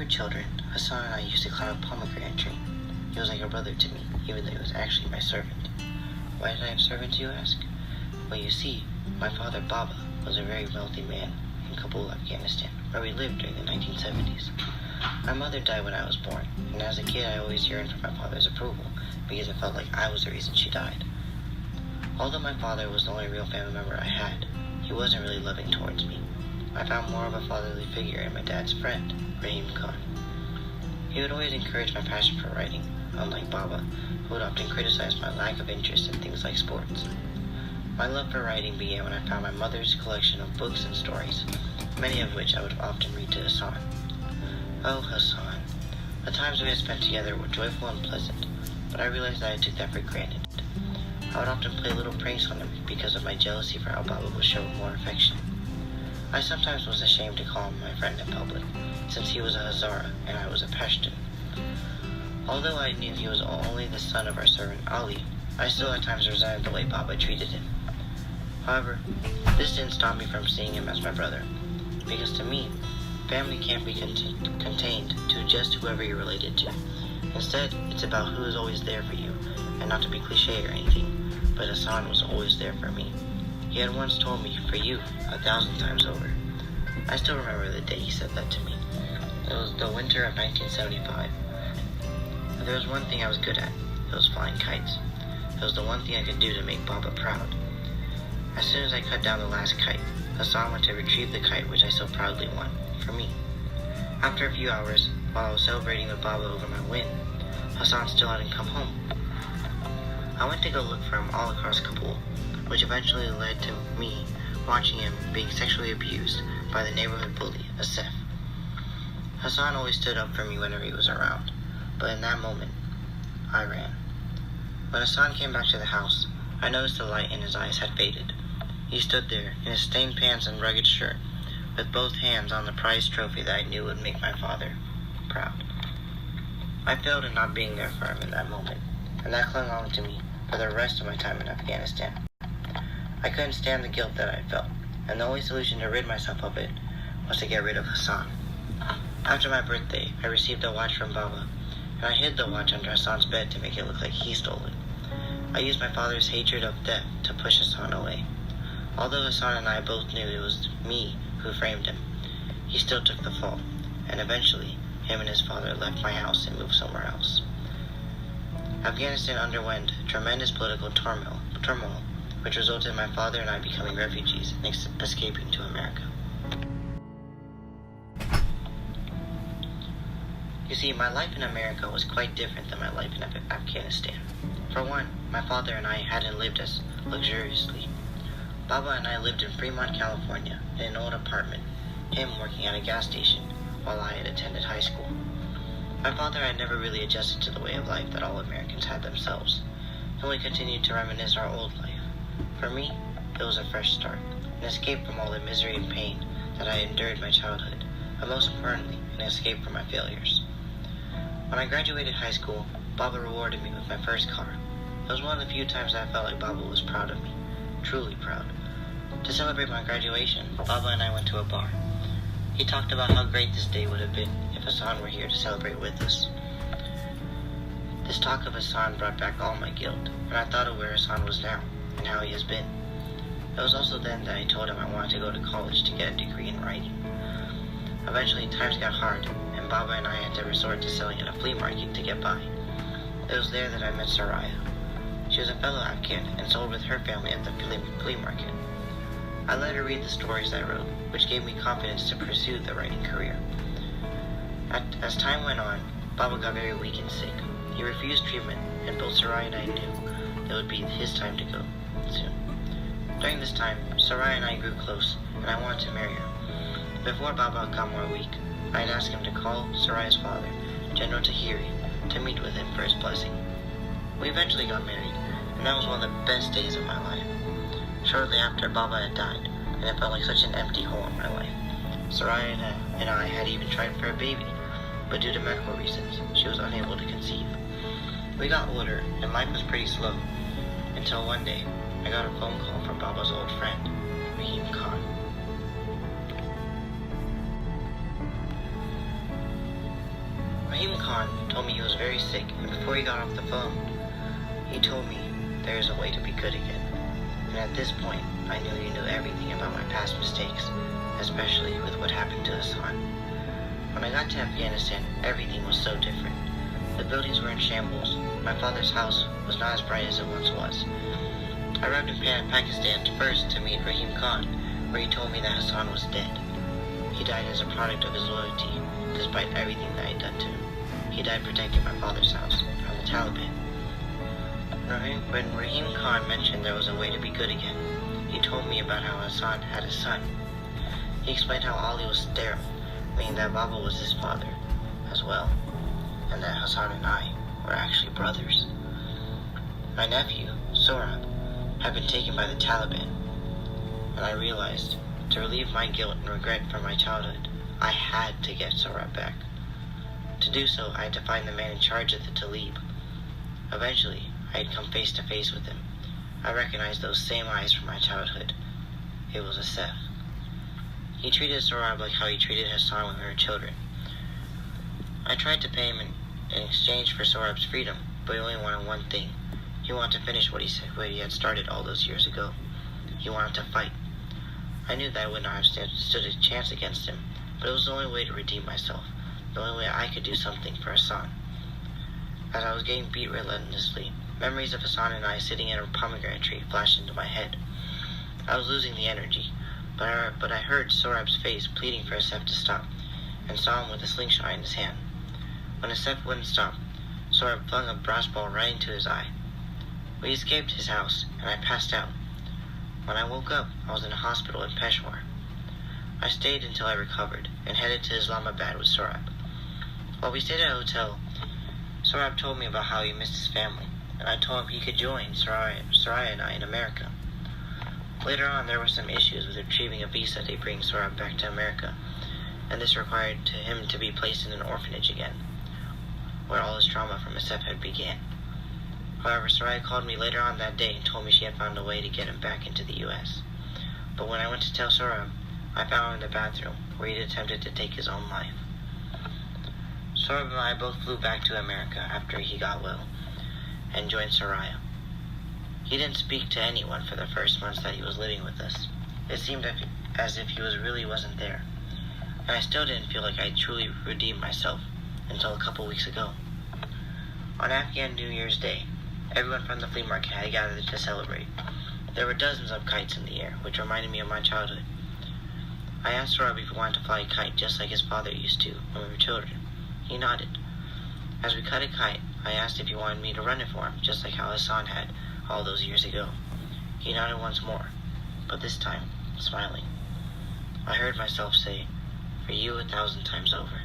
were children, Hassan and I used to climb a pomegranate tree. He was like a brother to me, even though he was actually my servant. Why did I have servants, you ask? Well, you see, my father Baba was a very wealthy man in Kabul, Afghanistan, where we lived during the 1970s. My mother died when I was born, and as a kid I always yearned for my father's approval, because it felt like I was the reason she died. Although my father was the only real family member I had, he wasn't really loving towards me. I found more of a fatherly figure in my dad's friend, Rahim Khan. He would always encourage my passion for writing, unlike Baba, who would often criticize my lack of interest in things like sports. My love for writing began when I found my mother's collection of books and stories, many of which I would often read to Hassan. Oh, Hassan, the times we had spent together were joyful and pleasant, but I realized that I took that for granted. I would often play little pranks on him because of my jealousy for how Baba would show more affection. I sometimes was ashamed to call him my friend in public, since he was a Hazara and I was a Pashtun. Although I knew he was only the son of our servant Ali, I still at times resented the way Baba treated him. However, this didn't stop me from seeing him as my brother, because to me, family can't be contained to just whoever you're related to. Instead, it's about who is always there for you, and not to be cliche or anything, but Hassan was always there for me. He had once told me, for you, 1,000 times over. I still remember the day he said that to me. It was the winter of 1975. If there was one thing I was good at, it was flying kites. It was the one thing I could do to make Baba proud. As soon as I cut down the last kite, Hassan went to retrieve the kite which I so proudly won, for me. After a few hours, while I was celebrating with Baba over my win, Hassan still hadn't come home. I went to go look for him all across Kabul, which eventually led to me watching him being sexually abused by the neighborhood bully, Asif. Hassan always stood up for me whenever he was around, but in that moment, I ran. When Hassan came back to the house, I noticed the light in his eyes had faded. He stood there, in his stained pants and rugged shirt, with both hands on the prized trophy that I knew would make my father proud. I failed in not being there for him in that moment, and that clung on to me for the rest of my time in Afghanistan. I couldn't stand the guilt that I felt, and the only solution to rid myself of it was to get rid of Hassan. After my birthday, I received a watch from Baba, and I hid the watch under Hassan's bed to make it look like he stole it. I used my father's hatred of death to push Hassan away. Although Hassan and I both knew it was me who framed him, he still took the fall, and eventually, him and his father left my house and moved somewhere else. Afghanistan underwent tremendous political turmoil, which resulted in my father and I becoming refugees and escaping to America. You see, my life in America was quite different than my life in Afghanistan. For one, my father and I hadn't lived as luxuriously. Baba and I lived in Fremont, California, in an old apartment, him working at a gas station, while I had attended high school. My father had never really adjusted to the way of life that all Americans had themselves, and we continued to reminisce our old life. For me, it was a fresh start, an escape from all the misery and pain that I endured in my childhood, but most importantly, an escape from my failures. When I graduated high school, Baba rewarded me with my first car. It was one of the few times I felt like Baba was proud of me, truly proud. To celebrate my graduation, Baba and I went to a bar. He talked about how great this day would have been if Hassan were here to celebrate with us. This talk of Hassan brought back all my guilt, and I thought of where Hassan was now, and how he has been. It was also then that I told him I wanted to go to college to get a degree in writing. Eventually, times got hard, and Baba and I had to resort to selling at a flea market to get by. It was there that I met Soraya. She was a fellow Afghan and sold with her family at the flea market. I let her read the stories I wrote, which gave me confidence to pursue the writing career. As time went on, Baba got very weak and sick. He refused treatment, and both Soraya and I knew it would be his time to go soon. During this time, Soraya and I grew close, and I wanted to marry her. Before Baba got more weak, I had asked him to call Soraya's father, General Tahiri, to meet with him for his blessing. We eventually got married, and that was one of the best days of my life. Shortly after, Baba had died, and it felt like such an empty hole in my life. Soraya and I had even tried for a baby, but due to medical reasons, she was unable to conceive. We got older, and life was pretty slow, until one day, I got a phone call from Baba's old friend, Rahim Khan. told me he was very sick, and before he got off the phone, he told me there is a way to be good again. And at this point, I knew he knew everything about my past mistakes, especially with what happened to Hassan. When I got to Afghanistan, everything was so different. The buildings were in shambles. My father's house was not as bright as it once was. I arrived in Pakistan first to meet Rahim Khan, where he told me that Hassan was dead. He died as a product of his loyalty, despite everything that I had done to him. He died protecting my father's house from the Taliban. When Rahim Khan mentioned there was a way to be good again, he told me about how Hassan had a son. He explained how Ali was sterile, meaning that Baba was his father as well, and that Hassan and I were actually brothers. My nephew, Sohrab, had been taken by the Taliban, and I realized, to relieve my guilt and regret for my childhood, I had to get Sohrab back. To do so, I had to find the man in charge of the Talib. Eventually, I had come face to face with him. I recognized those same eyes from my childhood. It was Asef. He treated Sohrab like how he treated Hassan when we were children. I tried to pay him in exchange for Sohrab's freedom, but he only wanted one thing. He wanted to finish what he had started all those years ago. He wanted to fight. I knew that I would not have stood a chance against him, but it was the only way to redeem myself, the only way I could do something for Hassan. As I was getting beat relentlessly, memories of Hassan and I sitting in a pomegranate tree flashed into my head. I was losing the energy, but I heard Sohrab's face pleading for Asef to stop, and saw him with a slingshot in his hand. When Asef wouldn't stop, Sohrab flung a brass ball right into his eye. We escaped his house, and I passed out. When I woke up, I was in a hospital in Peshawar. I stayed until I recovered, and headed to Islamabad with Sohrab. While we stayed at a hotel, Sohrab told me about how he missed his family, and I told him he could join Soraya and I in America. Later on, there were some issues with retrieving a visa to bring Sohrab back to America, and this required him to be placed in an orphanage again, where all his trauma from Asef had began. However, Soraya called me later on that day and told me she had found a way to get him back into the U.S. But when I went to tell Sohrab, I found him in the bathroom, where he had attempted to take his own life. Sohrab and I both flew back to America after he got well, and joined Soraya. He didn't speak to anyone for the first months that he was living with us. It seemed as if he really wasn't there, and I still didn't feel like I truly redeemed myself until a couple weeks ago. On Afghan New Year's Day, everyone from the flea market had gathered to celebrate. There were dozens of kites in the air, which reminded me of my childhood. I asked Sohrab if he wanted to fly a kite just like his father used to when we were children. He nodded. As we cut a kite, I asked if he wanted me to run it for him, just like how Hassan had all those years ago. He nodded once more, but this time, smiling. I heard myself say, "For you 1,000 times over."